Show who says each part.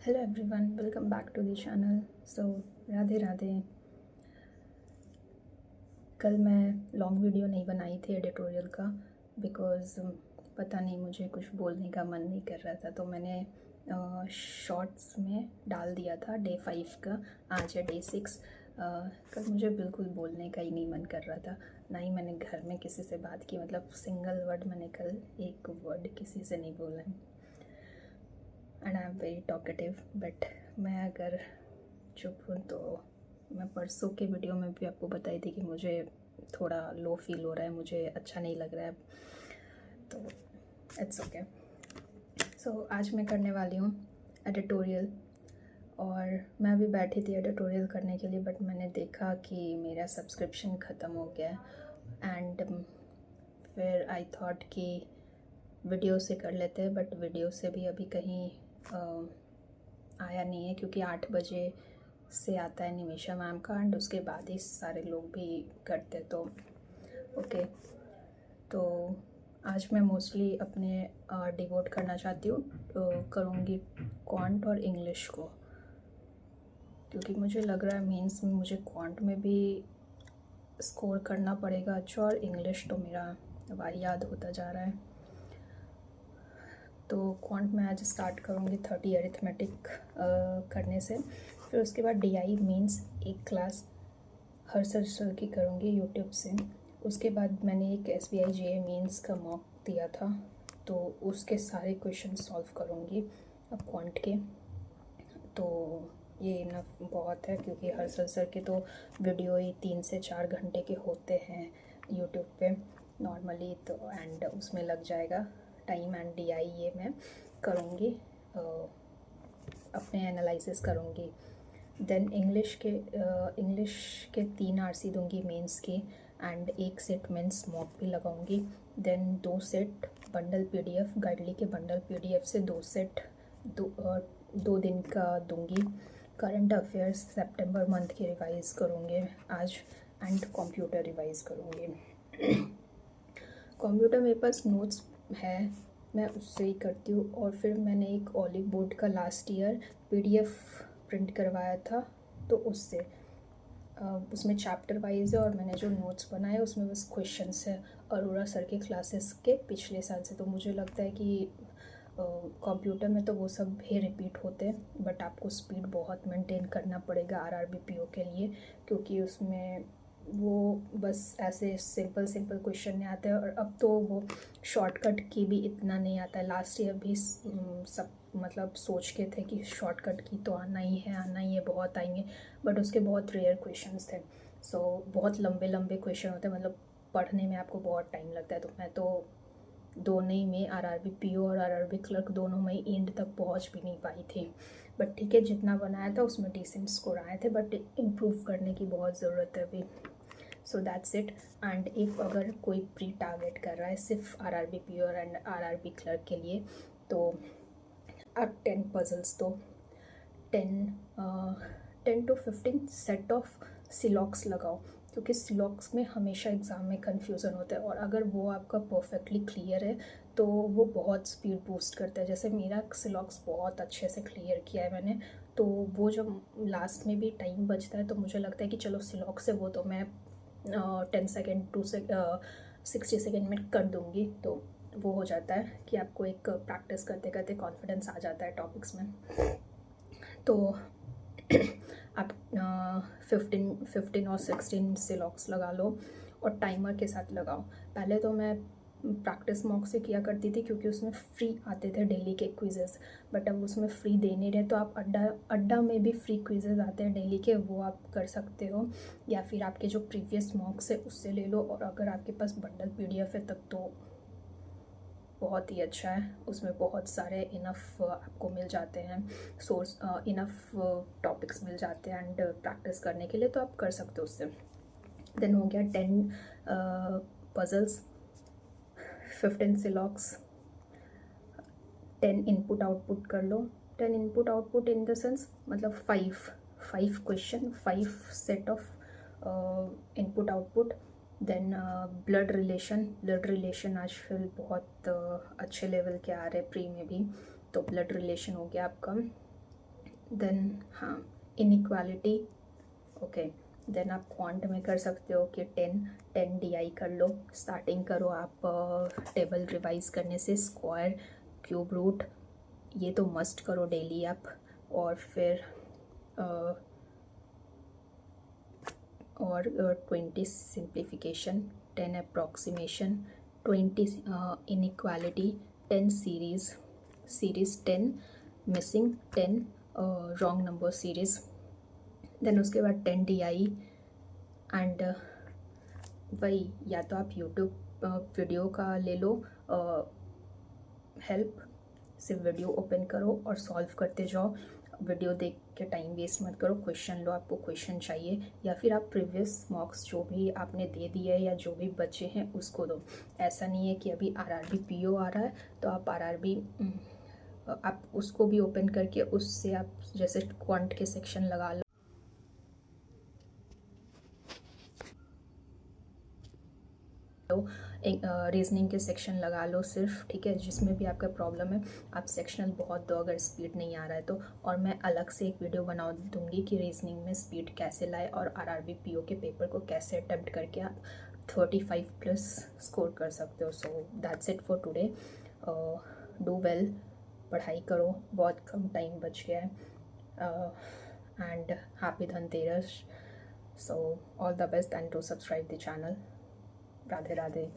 Speaker 1: Hello everyone, welcome back to the channel. So Radhe Radhe. कल मैं long video नहीं बनाई थी एडिटोरियल का बिकॉज़ पता नहीं, मुझे कुछ बोलने का मन नहीं कर रहा था, तो मैंने शॉर्ट्स में डाल दिया था डे 5 का। आज है डे 6। कल मुझे बिल्कुल बोलने का ही नहीं मन कर रहा था, ना ही मैंने घर में किसी से बात की। मतलब सिंगल वर्ड मैंने कल एक वर्ड किसी से नहीं बोला है। And I am very talkative, but मैं अगर चुप हूँ तो मैं परसों के वीडियो में भी आपको बताई थी कि मुझे थोड़ा लो फील हो रहा है, मुझे अच्छा नहीं लग रहा है, तो इट्स ओके। सो आज मैं करने वाली हूँ एडिटोरियल, और मैं अभी बैठी थी एडिटोरियल करने के लिए, बट मैंने देखा कि मेरा सब्सक्रिप्शन ख़त्म हो गया है। एंड फिर आई थॉट कि वीडियो से कर लेते हैं, बट वीडियो से भी अभी कहीं आया नहीं है, क्योंकि 8 बजे से आता है निमिषा मैम का, एंड उसके बाद ही सारे लोग भी करते, तो ओके। तो आज मैं मोस्टली अपने डिवोट करना चाहती हूँ, करूँगी क्वांट और इंग्लिश को, क्योंकि मुझे लग रहा है मेंस में मुझे क्वांट में भी स्कोर करना पड़ेगा अच्छा, और इंग्लिश तो मेरा वाहियात होता जा रहा है। तो क्वांट में आज स्टार्ट करूँगी 30 अरिथमेटिक करने से। फिर उसके बाद DI मीन्स एक क्लास हर्षद सर की करूँगी यूट्यूब से। उसके बाद मैंने एक SBI JA मीन्स का मॉक दिया था, तो उसके सारे क्वेश्चन सॉल्व करूँगी अब क्वांट के। तो ये इनफ बहुत है, क्योंकि हर्षद सर के तो वीडियो ही 3 से 4 घंटे के होते हैं यूट्यूब पे नॉर्मली, तो एंड उसमें लग जाएगा टाइम। एंड DI ये मैं करूँगी, अपने एनालिसिस करूँगी। देन इंग्लिश के 3 RC दूँगी मेंस के, एंड एक सेट मेंस मॉक भी लगाऊँगी। Then 2 set bundle PDF, Guidely के बंडल PDF से 2 सेट 2 दिन का दूँगी। करंट अफेयर्स सितंबर मंथ की रिवाइज़ करूँगी आज, एंड कंप्यूटर रिवाइज़ करूँगी। कंप्यूटर मेरे पास नोट्स है, मैं उससे ही करती हूँ। और फिर मैंने एक ऑलिव बोर्ड का लास्ट ईयर PDF प्रिंट करवाया था, तो उससे उसमें चैप्टर वाइज है, और मैंने जो नोट्स बनाए उसमें बस क्वेश्चंस है अरोड़ा सर के क्लासेस के पिछले साल से। तो मुझे लगता है कि कंप्यूटर में तो वो सब भी रिपीट होते हैं, बट आपको स्पीड बहुत मेंटेन करना पड़ेगा RRB PO के लिए, क्योंकि उसमें वो बस ऐसे सिंपल क्वेश्चन नहीं आते हैं। और अब तो वो शॉर्टकट की भी इतना नहीं आता है। लास्ट ईयर भी सब मतलब सोच के थे कि शॉर्टकट की तो आना ही है, बहुत आएंगे, बट उसके बहुत रेयर क्वेश्चंस थे। सो बहुत लंबे क्वेश्चन होते हैं, मतलब पढ़ने में आपको बहुत टाइम लगता है। तो मैं तो दोनों ही में RRB PO और RRB क्लर्क दोनों में एंड तक पहुंच भी नहीं पाई थी, बट ठीक है, जितना बनाया था उसमें डिसेंट स्कोर आए थे, बट इम्प्रूव करने की बहुत ज़रूरत है अभी। सो दैट्स इट। एंड इफ़ अगर कोई प्री टारगेट कर रहा है सिर्फ RRB PO and RRB clerk के लिए, तो आप 10 पजल्स दो, 10 to 15 सेट ऑफ सिलॉक्स लगाओ, क्योंकि सिलॉक्स में हमेशा एग्ज़ाम में कन्फ्यूज़न होता है, और अगर वो आपका परफेक्टली क्लियर है तो वो बहुत स्पीड बूस्ट करता है। जैसे मेरा सिलॉक्स बहुत अच्छे से क्लियर किया है मैंने, तो वो जब लास्ट में भी टाइम बचता है तो मुझे लगता है कि चलो सिलॉक्स से वो तो मैं 10 सेकेंड 60 सेकेंड में कर दूँगी। तो वो हो जाता है कि आपको एक प्रैक्टिस करते करते कॉन्फिडेंस आ जाता है टॉपिक्स में। तो आप 15 और 16 सिलॉक्स लगा लो, और टाइमर के साथ लगाओ। पहले तो मैं प्रैक्टिस मॉक से किया करती थी, क्योंकि उसमें फ्री आते थे डेली के क्विजेस, बट अब उसमें फ्री दे नहीं रहे, तो आप अड्डा में भी फ्री क्विजेस आते हैं डेली के, वो आप कर सकते हो, या फिर आपके जो प्रीवियस मॉक्स है उससे ले लो। और अगर आपके पास बंडल PDF है तब तो बहुत ही अच्छा है, उसमें बहुत सारे इनफ आपको मिल जाते हैं सोर्स, इनफ टॉपिक्स मिल जाते हैं एंड प्रैक्टिस करने के लिए, तो आप कर सकते हो उससे। देन हो गया 10 पजल्स, 15 सिलॉक्स, 10 इनपुट आउटपुट कर लो। 10 input output in the sense मतलब 5 question, 5 set of input output. Then blood relation आजकल बहुत अच्छे लेवल के आ रहे प्री में भी, तो ब्लड रिलेशन हो गया आपका। देन हाँ इनइक्वालिटी, ओके। देन आप क्वांट में कर सकते हो कि 10 DI कर लो, स्टार्टिंग करो आप टेबल रिवाइज करने से, स्क्वायर, क्यूब रूट, ये तो मस्ट करो डेली आप। और फिर और 20 simplification, 10 approximation, 20 inequality, 10 series 10 missing, 10 wrong number series. Then उसके बाद 10 DI एंड वही, या तो आप यूट्यूब वीडियो का ले लो हेल्प, सिर्फ वीडियो ओपन करो और सॉल्व करते जाओ, वीडियो देख के टाइम वेस्ट मत करो, क्वेश्चन लो, आपको क्वेश्चन चाहिए, या फिर आप प्रीवियस मॉक्स जो भी आपने दे दिए या जो भी बचे हैं उसको दो। ऐसा नहीं है कि अभी RRB PO आ रहा है तो आप RRB आप उसको भी ओपन करके उससे आप जैसे क्वांट के सेक्शन लगा लो, एक रीजनिंग के सेक्शन लगा लो सिर्फ, ठीक है। जिसमें भी आपका प्रॉब्लम है आप सेक्शनल बहुत दो अगर स्पीड नहीं आ रहा है तो। और मैं अलग से एक वीडियो बना दूंगी कि रीजनिंग में स्पीड कैसे लाए और RRB PO के पेपर को कैसे अटेम्प्ट करके आप 35+ स्कोर कर सकते हो। So that's it for today. Do well, पढ़ाई करो, बहुत कम टाइम बच गया है, and happy Dhanteras. So all the best and to subscribe the channel. Radhe Radhe.